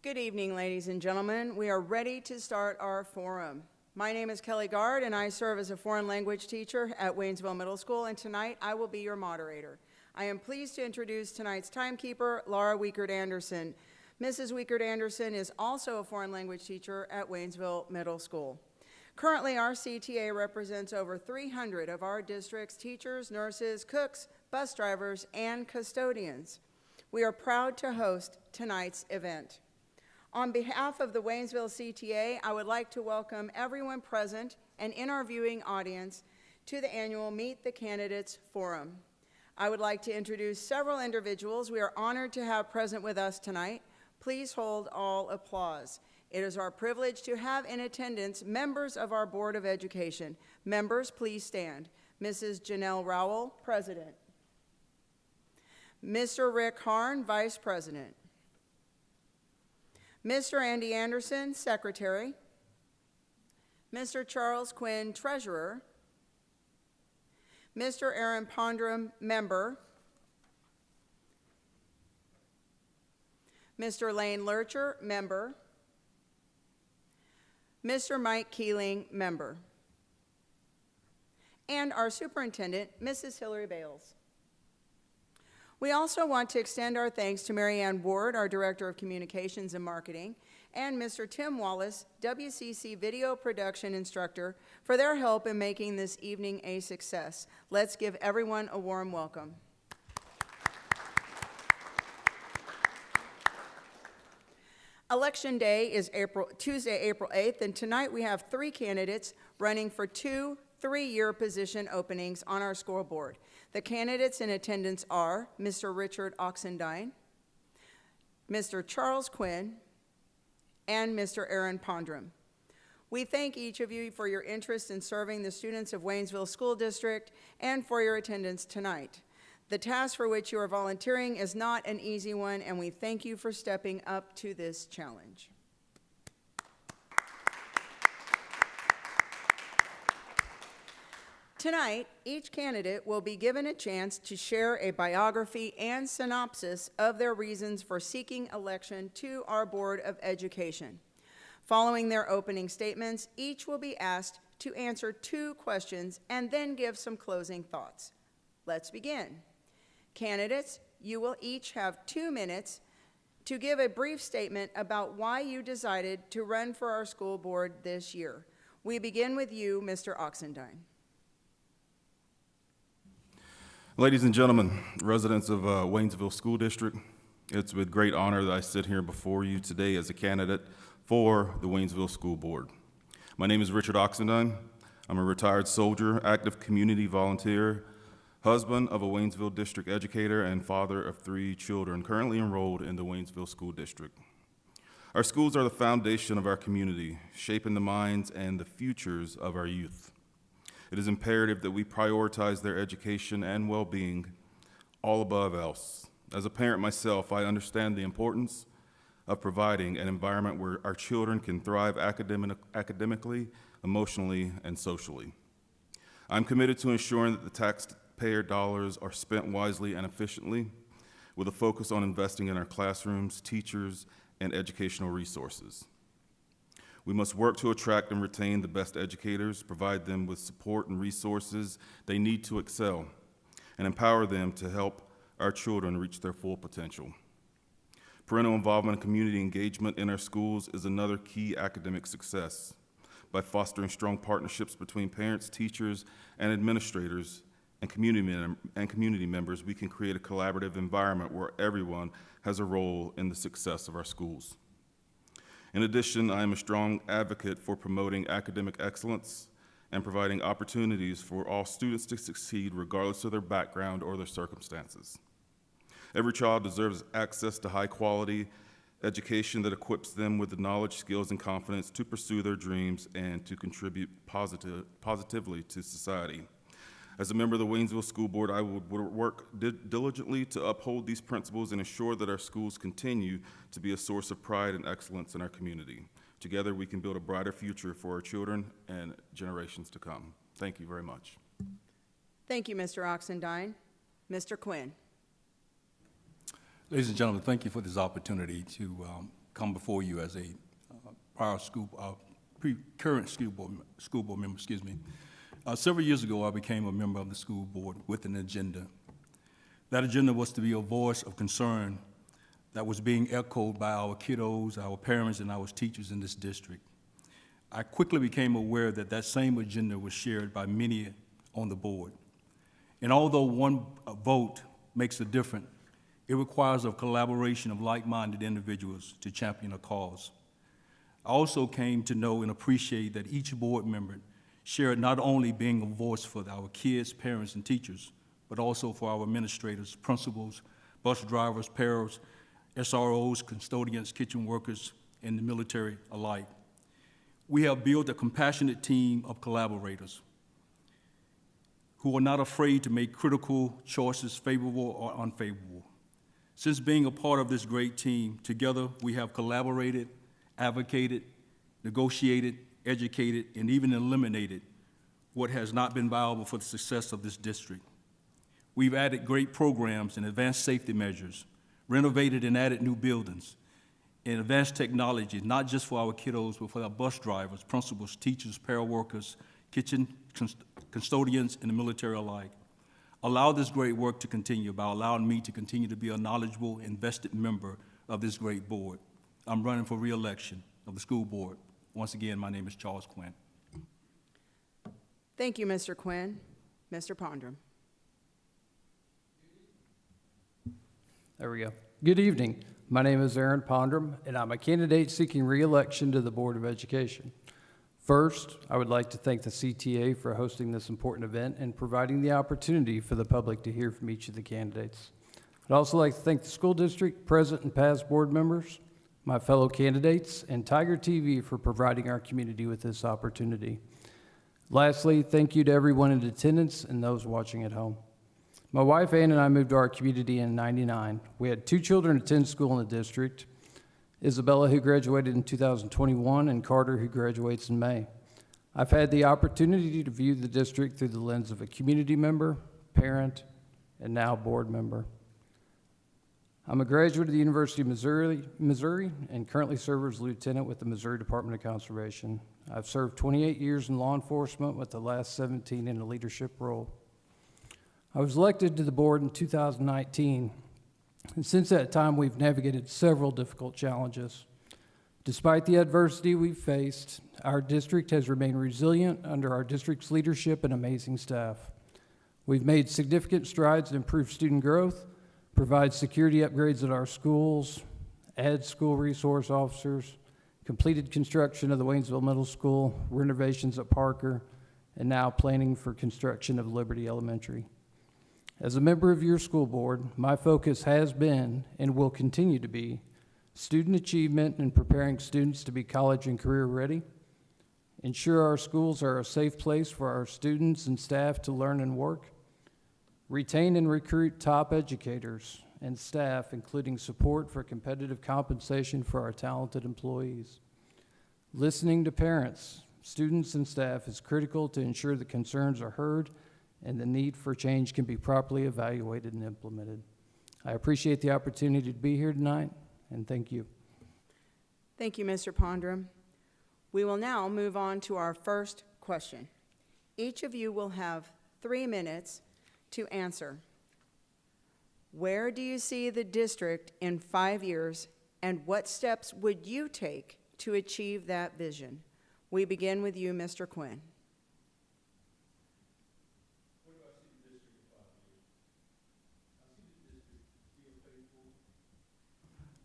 Good evening, ladies and gentlemen. We are ready to start our forum. My name is Kelly Gard, and I serve as a foreign language teacher at Waynesville Middle School, and tonight I will be your moderator. I am pleased to introduce tonight's timekeeper, Laura Wiekert-Anderson. Mrs. Wiekert-Anderson is also a foreign language teacher at Waynesville Middle School. Currently, our CTA represents over 300 of our district's teachers, nurses, cooks, bus drivers, and custodians. We are proud to host tonight's event. On behalf of the Waynesville CTA, I would like to welcome everyone present and in our viewing audience to the annual Meet the Candidates Forum. I would like to introduce several individuals we are honored to have present with us tonight. Please hold all applause. It is our privilege to have in attendance members of our Board of Education. Members, please stand. Mrs. Janelle Rowell, President. Mr. Rick Harn, Vice President. Mr. Andy Anderson, Secretary. Mr. Charles Quinn, Treasurer. Mr. Aaron Pondrum, Member. Mr. Lane Lurcher, Member. Mr. Mike Keeling, Member. And our Superintendent, Mrs. Hillary Bales. We also want to extend our thanks to Mary Ann Ward, our Director of Communications and Marketing, and Mr. Tim Wallace, WCC Video Production Instructor, for their help in making this evening a success. Let's give everyone a warm welcome. Election Day is Tuesday, April 8th, and tonight we have 3 candidates running for 2 3-year position openings on our school board. The candidates in attendance are Mr. Richard Oxendine, Mr. Charles Quinn, and Mr. Aaron Pondrum. We thank each of you for your interest in serving the students of Waynesville School District and for your attendance tonight. The task for which you are volunteering is not an easy one, and we thank you for stepping up to this challenge. Tonight, each candidate will be given a chance to share a biography and synopsis of their reasons for seeking election to our Board of Education. Following their opening statements, each will be asked to answer 2 questions and then give some closing thoughts. Let's begin. Candidates, you will each have 2 minutes to give a brief statement about why you decided to run for our school board this year. We begin with you, Mr. Oxendine. Ladies and gentlemen, residents of Waynesville School District, it's with great honor that I sit here before you today as a candidate for the Waynesville School Board. My name is Richard Oxendine. I'm a retired soldier, active community volunteer, husband of a Waynesville district educator, and father of 3 children currently enrolled in the Waynesville School District. Our schools are the foundation of our community, shaping the minds and the futures of our youth. It is imperative that we prioritize their education and well-being all above else. As a parent myself, I understand the importance of providing an environment where our children can thrive academically, emotionally, and socially. I'm committed to ensuring that the taxpayer dollars are spent wisely and efficiently, with a focus on investing in our classrooms, teachers, and educational resources. We must work to attract and retain the best educators, provide them with support and resources they need to excel, and empower them to help our children reach their full potential. Parental involvement and community engagement in our schools is another key academic success. By fostering strong partnerships between parents, teachers, and administrators and community members, we can create a collaborative environment where everyone has a role in the success of our schools. In addition, I am a strong advocate for promoting academic excellence and providing opportunities for all students to succeed regardless of their background or their circumstances. Every child deserves access to high-quality education that equips them with the knowledge, skills, and confidence to pursue their dreams and to contribute positively to society. As a member of the Waynesville School Board, I would work diligently to uphold these principles and ensure that our schools continue to be a source of pride and excellence in our community. Together, we can build a brighter future for our children and generations to come. Thank you very much. Thank you, Mr. Oxendine. Mr. Quinn. Ladies and gentlemen, thank you for this opportunity to come before you as a current school board member, excuse me. Several years ago, I became a member of the school board with an agenda. That agenda was to be a voice of concern that was being echoed by our kiddos, our parents, and our teachers in this district. I quickly became aware that that same agenda was shared by many on the board. And although one vote makes a difference, it requires a collaboration of like-minded individuals to champion a cause. I also came to know and appreciate that each board member shared not only being a voice for our kids, parents, and teachers, but also for our administrators, principals, bus drivers, paras, SROs, custodians, kitchen workers, and the military alike. We have built a compassionate team of collaborators who are not afraid to make critical choices, favorable or unfavorable. Since being a part of this great team, together we have collaborated, advocated, negotiated, educated, and even eliminated what has not been viable for the success of this district. We've added great programs and advanced safety measures, renovated and added new buildings, and advanced technology, not just for our kiddos, but for our bus drivers, principals, teachers, paraworkers, kitchen custodians, and the military alike. Allow this great work to continue by allowing me to continue to be a knowledgeable, invested member of this great board. I'm running for re-election of the school board. Once again, my name is Charles Quinn. Thank you, Mr. Quinn. Mr. Pondrum. There we go. Good evening. My name is Aaron Pondrum, and I'm a candidate seeking re-election to the Board of Education. First, I would like to thank the CTA for hosting this important event and providing the opportunity for the public to hear from each of the candidates. I'd also like to thank the school district, present and past board members, my fellow candidates, and TigerTV for providing our community with this opportunity. Lastly, thank you to everyone in attendance and those watching at home. My wife, Ann, and I moved to our community in '99. We had 2 children attend school in the district, Isabella, who graduated in 2021, and Carter, who graduates in May. I've had the opportunity to view the district through the lens of a community member, parent, and now board member. I'm a graduate of the University of Missouri, and currently serve as lieutenant with the Missouri Department of Conservation. I've served 28 years in law enforcement, with the last 17 in a leadership role. I was elected to the board in 2019, and since that time, we've navigated several difficult challenges. Despite the adversity we've faced, our district has remained resilient under our district's leadership and amazing staff. We've made significant strides to improve student growth, provide security upgrades at our schools, add school resource officers, completed construction of the Waynesville Middle School, renovations at Parker, and now planning for construction of Liberty Elementary. As a member of your school board, my focus has been and will continue to be student achievement and preparing students to be college and career ready, ensure our schools are a safe place for our students and staff to learn and work, retain and recruit top educators and staff, including support for competitive compensation for our talented employees. Listening to parents, students, and staff is critical to ensure the concerns are heard and the need for change can be properly evaluated and implemented. I appreciate the opportunity to be here tonight, and thank you. Thank you, Mr. Pondrum. We will now move on to our first question. Each of you will have 3 minutes to answer. Where do you see the district in 5 years, and what steps would you take to achieve that vision? We begin with you, Mr. Quinn.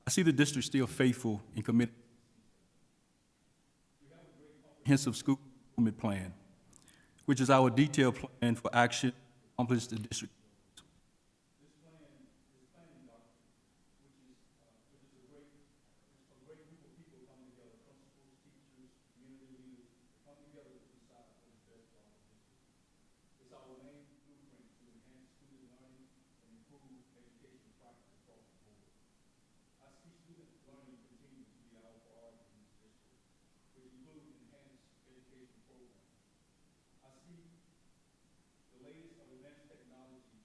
I see the district still faithful and committed. We have a great comprehensive school improvement plan, which is our detailed plan for action to accomplish the district. This planning document, which is a great group of people coming together, principals, teachers, community leaders, come together to decide what is best for our district. It's our main blueprint to enhance student learning and improve education practice across the board. I see student learning continue to be our priority in this district, which include enhanced education programs. I see the latest of advanced technology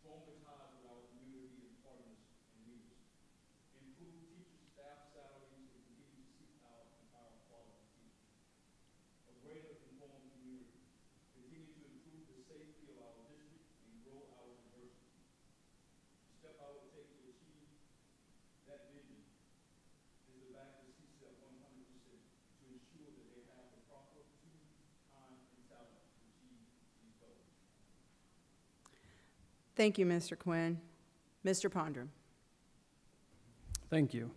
stronger ties with our community and partners and leaders, improve teacher staff salaries, and continue to seek out and hire quality teachers. A greater informed community, continue to improve the safety of our district and grow our diversity. The step I would take to achieve that vision is to back the CCF 100% to ensure that they have the proper time and talent to achieve these goals. Thank you, Mr. Quinn. Mr. Pondrum. Thank you.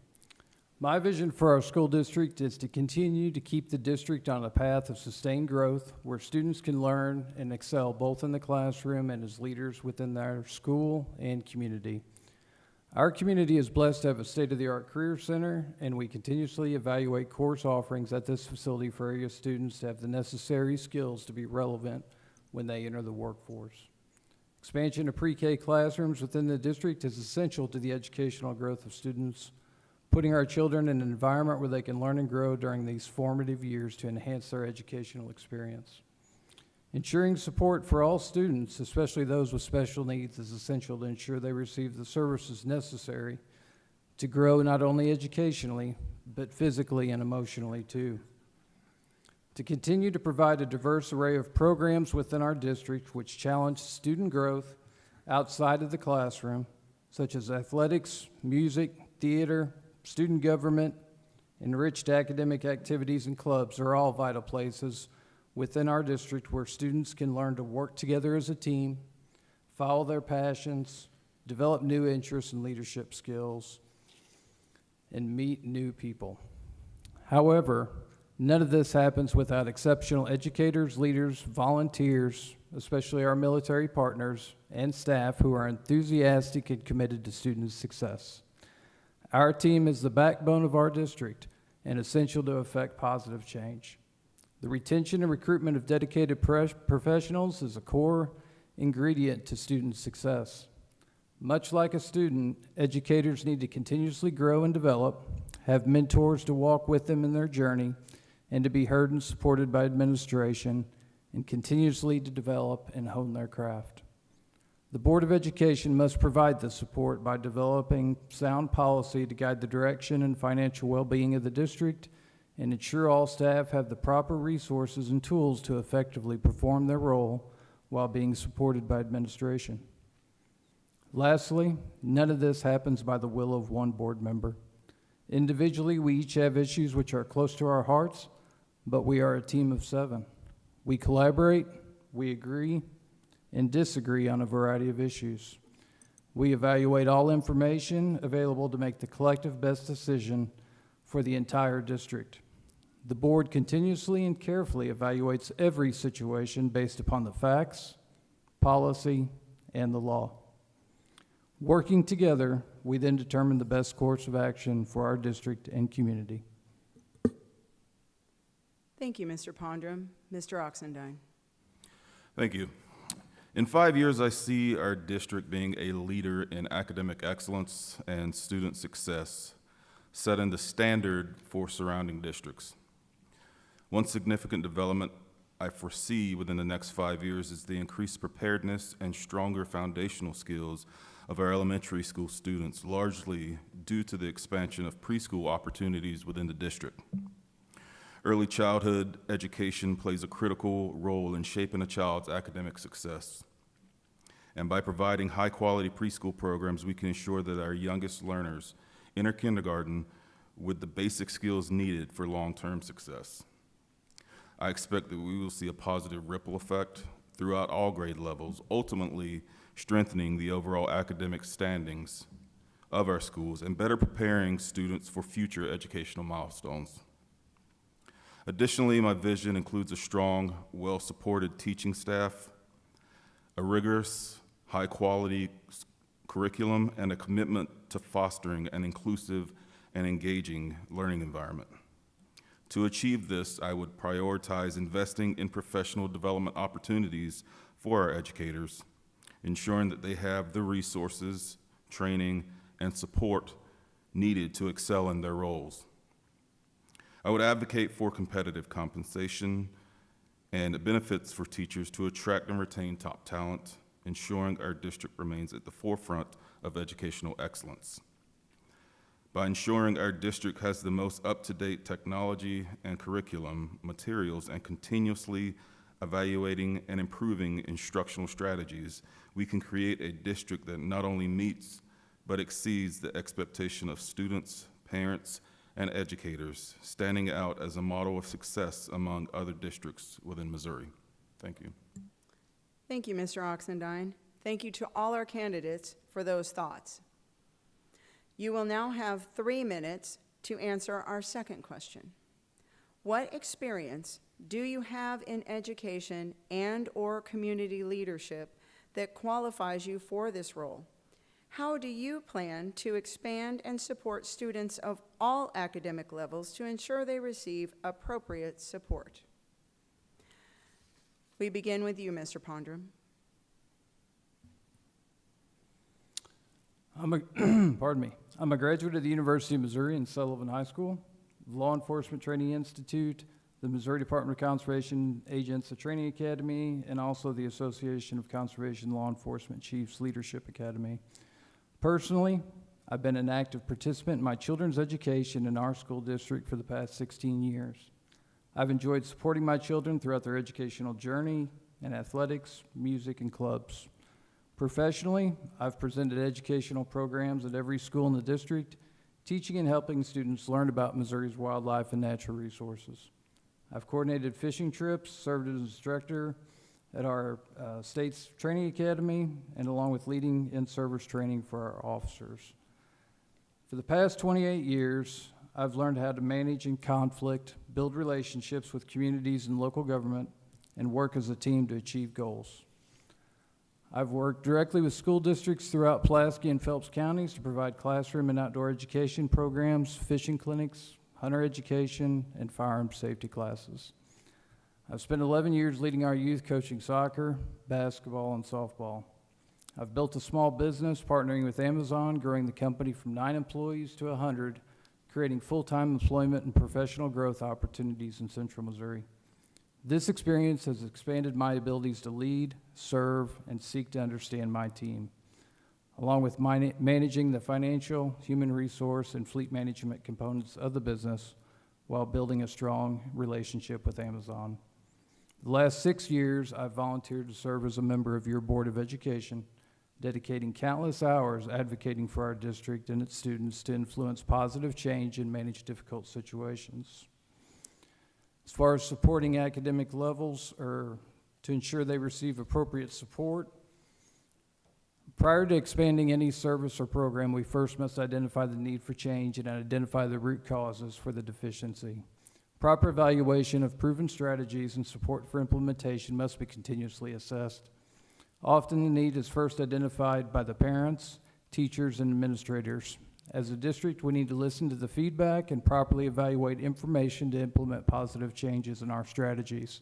My vision for our school district is to continue to keep the district on a path of sustained growth where students can learn and excel both in the classroom and as leaders within their school and community. Our community is blessed to have a state-of-the-art career center, and we continuously evaluate course offerings at this facility for area students to have the necessary skills to be relevant when they enter the workforce. Expansion of pre-K classrooms within the district is essential to the educational growth of students, putting our children in an environment where they can learn and grow during these formative years to enhance their educational experience. Ensuring support for all students, especially those with special needs, is essential to ensure they receive the services necessary to grow not only educationally, but physically and emotionally too. To continue to provide a diverse array of programs within our district which challenge student growth outside of the classroom, such as athletics, music, theater, student government, enriched academic activities and clubs are all vital places within our district where students can learn to work together as a team, follow their passions, develop new interests and leadership skills, and meet new people. However, none of this happens without exceptional educators, leaders, volunteers, especially our military partners, and staff who are enthusiastic and committed to student success. Our team is the backbone of our district and essential to effect positive change. The retention and recruitment of dedicated professionals is a core ingredient to student success. Much like a student, educators need to continuously grow and develop, have mentors to walk with them in their journey, and to be heard and supported by administration, and continuously to develop and hone their craft. The Board of Education must provide this support by developing sound policy to guide the direction and financial well-being of the district and ensure all staff have the proper resources and tools to effectively perform their role while being supported by administration. Lastly, none of this happens by the will of one board member. Individually, we each have issues which are close to our hearts, but we are a team of 7. We collaborate, we agree, and disagree on a variety of issues. We evaluate all information available to make the collective best decision for the entire district. The board continuously and carefully evaluates every situation based upon the facts, policy, and the law. Working together, we then determine the best course of action for our district and community. Thank you, Mr. Pondrum. Mr. Oxendine. Thank you. In 5 years, I see our district being a leader in academic excellence and student success, setting the standard for surrounding districts. One significant development I foresee within the next 5 years is the increased preparedness and stronger foundational skills of our elementary school students, largely due to the expansion of preschool opportunities within the district. Early childhood education plays a critical role in shaping a child's academic success. And by providing high-quality preschool programs, we can ensure that our youngest learners enter kindergarten with the basic skills needed for long-term success. I expect that we will see a positive ripple effect throughout all grade levels, ultimately strengthening the overall academic standings of our schools and better preparing students for future educational milestones. Additionally, my vision includes a strong, well-supported teaching staff, a rigorous, high-quality curriculum, and a commitment to fostering an inclusive and engaging learning environment. To achieve this, I would prioritize investing in professional development opportunities for our educators, ensuring that they have the resources, training, and support needed to excel in their roles. I would advocate for competitive compensation and benefits for teachers to attract and retain top talent, ensuring our district remains at the forefront of educational excellence. By ensuring our district has the most up-to-date technology and curriculum materials and continuously evaluating and improving instructional strategies, we can create a district that not only meets but exceeds the expectation of students, parents, and educators, standing out as a model of success among other districts within Missouri. Thank you. Thank you, Mr. Oxendine. Thank you to all our candidates for those thoughts. You will now have 3 minutes to answer our second question. What experience do you have in education and/or community leadership that qualifies you for this role? How do you plan to expand and support students of all academic levels to ensure they receive appropriate support? We begin with you, Mr. Pondrum. Pardon me. I'm a graduate of the University of Missouri in Sullivan High School, the Law Enforcement Training Institute, the Missouri Department of Conservation Agents, the Training Academy, and also the Association of Conservation Law Enforcement Chiefs Leadership Academy. Personally, I've been an active participant in my children's education in our school district for the past 16 years. I've enjoyed supporting my children throughout their educational journey in athletics, music, and clubs. Professionally, I've presented educational programs at every school in the district, teaching and helping students learn about Missouri's wildlife and natural resources. I've coordinated fishing trips, served as instructor at our state's training academy, and along with leading in-service training for our officers. For the past 28 years, I've learned how to manage in conflict, build relationships with communities and local government, and work as a team to achieve goals. I've worked directly with school districts throughout Pulaski and Phelps counties to provide classroom and outdoor education programs, fishing clinics, hunter education, and firearm safety classes. I've spent 11 years leading our youth coaching soccer, basketball, and softball. I've built a small business partnering with Amazon, growing the company from 9 employees to 100, creating full-time employment and professional growth opportunities in Central Missouri. This experience has expanded my abilities to lead, serve, and seek to understand my team, along with managing the financial, human resource, and fleet management components of the business while building a strong relationship with Amazon. The last 6 years, I've volunteered to serve as a member of your Board of Education, dedicating countless hours advocating for our district and its students to influence positive change and manage difficult situations. As far as supporting academic levels or to ensure they receive appropriate support, prior to expanding any service or program, we first must identify the need for change and identify the root causes for the deficiency. Proper evaluation of proven strategies and support for implementation must be continuously assessed. Often the need is first identified by the parents, teachers, and administrators. As a district, we need to listen to the feedback and properly evaluate information to implement positive changes in our strategies.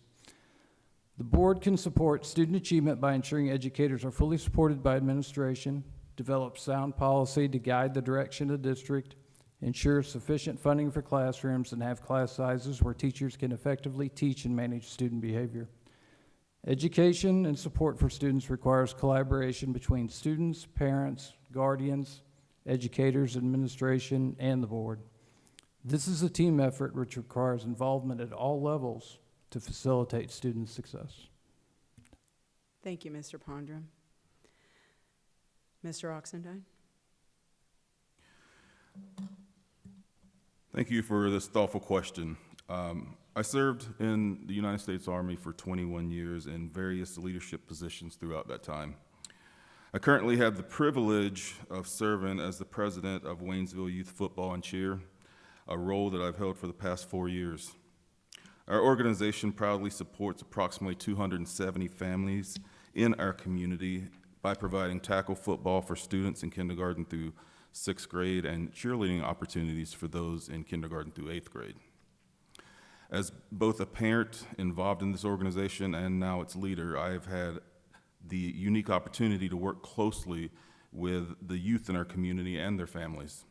The board can support student achievement by ensuring educators are fully supported by administration, develop sound policy to guide the direction of the district, ensure sufficient funding for classrooms, and have class sizes where teachers can effectively teach and manage student behavior. Education and support for students requires collaboration between students, parents, guardians, educators, administration, and the board. This is a team effort which requires involvement at all levels to facilitate student success. Thank you, Mr. Pondrum. Mr. Oxendine? Thank you for this thoughtful question. I served in the United States Army for 21 years in various leadership positions throughout that time. I currently have the privilege of serving as the president of Waynesville Youth Football and Cheer, a role that I've held for the past 4 years. Our organization proudly supports approximately 270 families in our community by providing tackle football for students in kindergarten through 6th grade and cheerleading opportunities for those in kindergarten through 8th grade. As both a parent involved in this organization and now its leader, I have had the unique opportunity to work closely with the youth in our community and their families.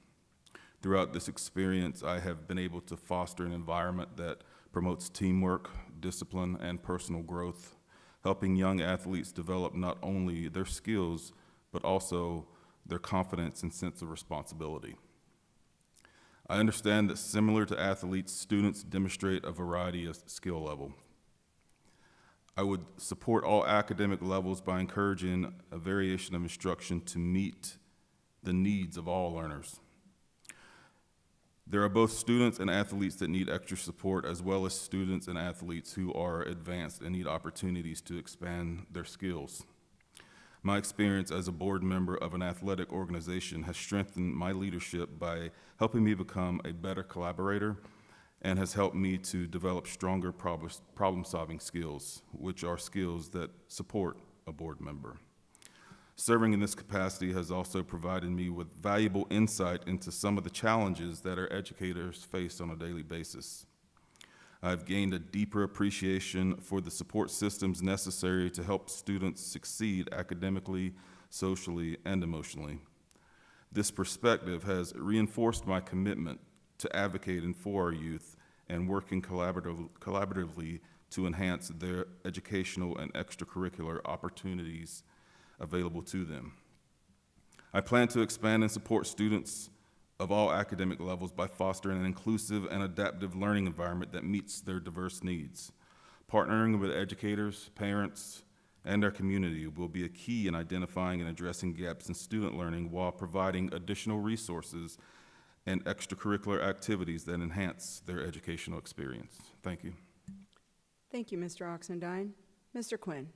Throughout this experience, I have been able to foster an environment that promotes teamwork, discipline, and personal growth, helping young athletes develop not only their skills, but also their confidence and sense of responsibility. I understand that similar to athletes, students demonstrate a variety of skill level. I would support all academic levels by encouraging a variation of instruction to meet the needs of all learners. There are both students and athletes that need extra support, as well as students and athletes who are advanced and need opportunities to expand their skills. My experience as a board member of an athletic organization has strengthened my leadership by helping me become a better collaborator and has helped me to develop stronger problem-solving skills, which are skills that support a board member. Serving in this capacity has also provided me with valuable insight into some of the challenges that our educators face on a daily basis. I've gained a deeper appreciation for the support systems necessary to help students succeed academically, socially, and emotionally. This perspective has reinforced my commitment to advocating for our youth and working collaboratively to enhance their educational and extracurricular opportunities available to them. I plan to expand and support students of all academic levels by fostering an inclusive and adaptive learning environment that meets their diverse needs. Partnering with educators, parents, and our community will be a key in identifying and addressing gaps in student learning while providing additional resources and extracurricular activities that enhance their educational experience. Thank you. Thank you, Mr. Oxendine. Mr. Quinn.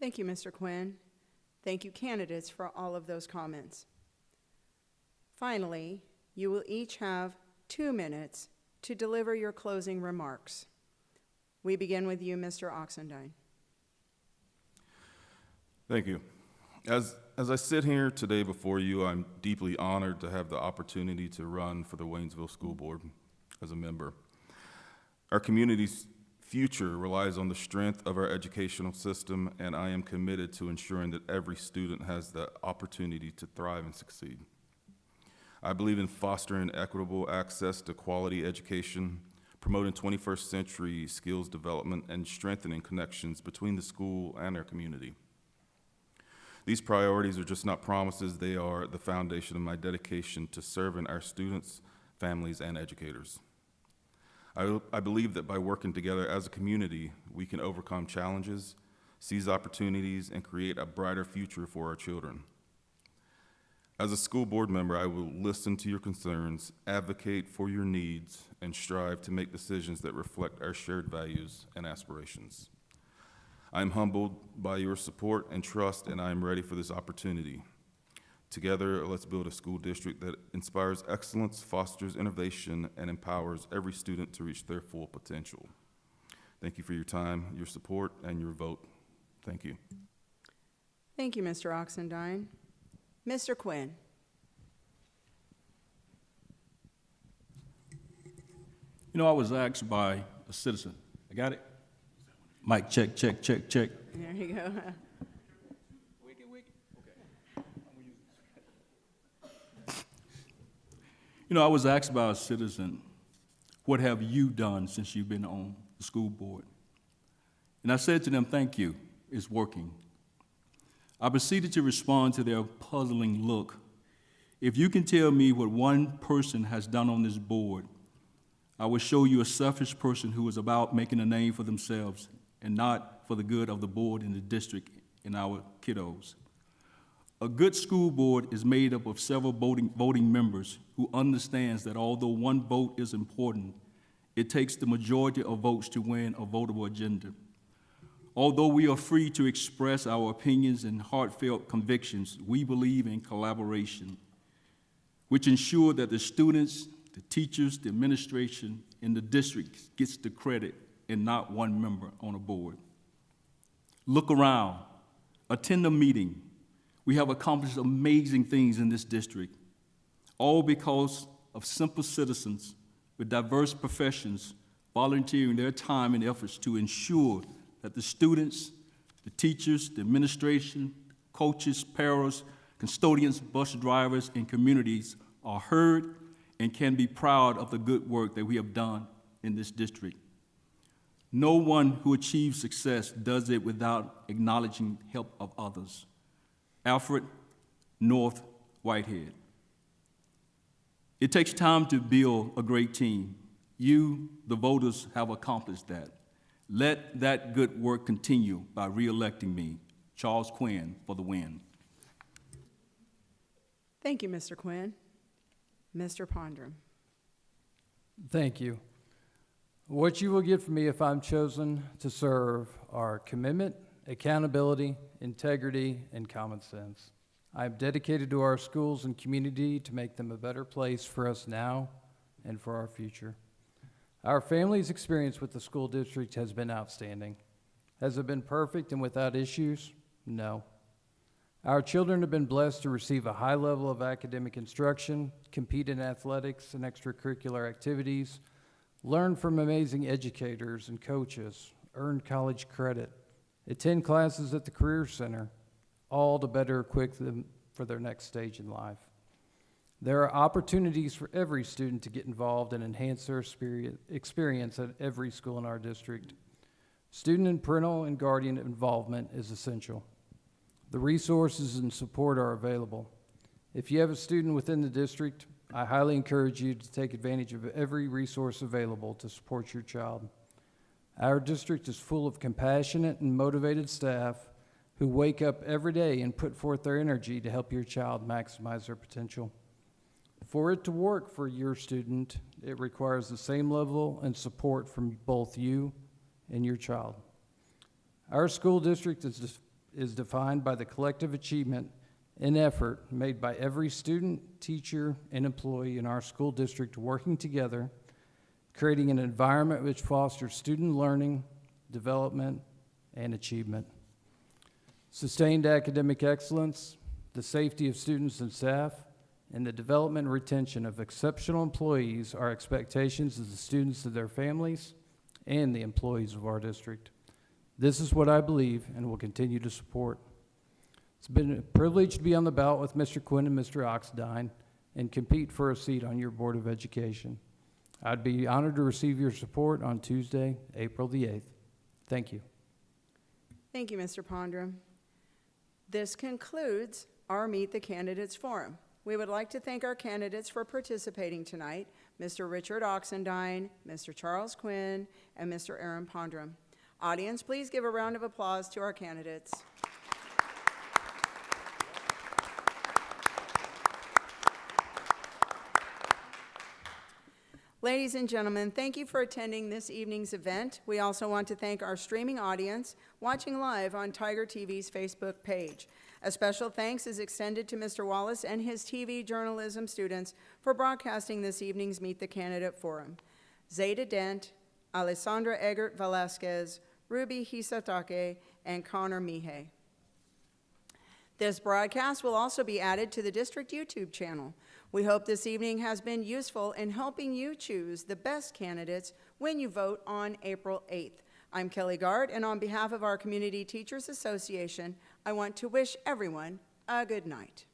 Thank you, Mr. Quinn. Thank you, candidates, for all of those comments. Finally, you will each have 2 minutes to deliver your closing remarks. We begin with you, Mr. Oxendine. Thank you. As I sit here today before you, I'm deeply honored to have the opportunity to run for the Waynesville School Board as a member. Our community's future relies on the strength of our educational system, and I am committed to ensuring that every student has the opportunity to thrive and succeed. I believe in fostering equitable access to quality education, promoting 21st century skills development, and strengthening connections between the school and our community. These priorities are just not promises, they are the foundation of my dedication to serving our students, families, and educators. I believe that by working together as a community, we can overcome challenges, seize opportunities, and create a brighter future for our children. As a school board member, I will listen to your concerns, advocate for your needs, and strive to make decisions that reflect our shared values and aspirations. I am humbled by your support and trust, and I am ready for this opportunity. Together, let's build a school district that inspires excellence, fosters innovation, and empowers every student to reach their full potential. Thank you for your time, your support, and your vote. Thank you. Thank you, Mr. Oxendine. Mr. Quinn. You know, I was asked by a citizen, I got it? Mic check, check, check, check. There you go. You know, I was asked by a citizen, what have you done since you've been on the school board? And I said to them, thank you, it's working. I proceeded to respond to their puzzling look. If you can tell me what one person has done on this board, I will show you a selfish person who is about making a name for themselves and not for the good of the board and the district and our kiddos. A good school board is made up of several voting members who understands that although one vote is important, it takes the majority of votes to win a votable agenda. Although we are free to express our opinions and heartfelt convictions, we believe in collaboration, which ensure that the students, the teachers, the administration, and the district gets the credit and not one member on a board. Look around, attend a meeting. We have accomplished amazing things in this district, all because of simple citizens with diverse professions volunteering their time and efforts to ensure that the students, the teachers, the administration, coaches, paras, custodians, bus drivers, and communities are heard and can be proud of the good work that we have done in this district. No one who achieves success does it without acknowledging help of others. Alfred North Whitehead. It takes time to build a great team. You, the voters, have accomplished that. Let that good work continue by re-electing me, Charles Quinn, for the win. Thank you, Mr. Quinn. Mr. Pondrum. Thank you. What you will get from me if I'm chosen to serve are commitment, accountability, integrity, and common sense. I am dedicated to our schools and community to make them a better place for us now and for our future. Our family's experience with the school district has been outstanding. Has it been perfect and without issues? No. Our children have been blessed to receive a high level of academic instruction, compete in athletics and extracurricular activities, learn from amazing educators and coaches, earn college credit, attend classes at the Career Center, all to better equip them for their next stage in life. There are opportunities for every student to get involved and enhance their experience at every school in our district. Student and parental and guardian involvement is essential. The resources and support are available. If you have a student within the district, I highly encourage you to take advantage of every resource available to support your child. Our district is full of compassionate and motivated staff who wake up every day and put forth their energy to help your child maximize their potential. For it to work for your student, it requires the same level and support from both you and your child. Our school district is defined by the collective achievement and effort made by every student, teacher, and employee in our school district working together, creating an environment which fosters student learning, development, and achievement. Sustained academic excellence, the safety of students and staff, and the development and retention of exceptional employees are expectations of the students and their families and the employees of our district. This is what I believe and will continue to support. It's been a privilege to be on the ballot with Mr. Quinn and Mr. Oxendine and compete for a seat on your Board of Education. I'd be honored to receive your support on Tuesday, April the 8th. Thank you. Thank you, Mr. Pondrum. This concludes our Meet the Candidates Forum. We would like to thank our candidates for participating tonight, Mr. Richard Oxendine, Mr. Charles Quinn, and Mr. Aaron Pondrum. Audience, please give a round of applause to our candidates. Ladies and gentlemen, thank you for attending this evening's event. We also want to thank our streaming audience watching live on TigerTV's Facebook page. A special thanks is extended to Mr. Wallace and his TV journalism students for broadcasting this evening's Meet the Candidate Forum. Zeta Dent, Alessandra Eggert Velasquez, Ruby Hisatake, and Connor Mihei. This broadcast will also be added to the district YouTube channel. We hope this evening has been useful in helping you choose the best candidates when you vote on April 8th. I'm Kelly Gard, and on behalf of our Community Teachers Association, I want to wish everyone a good night.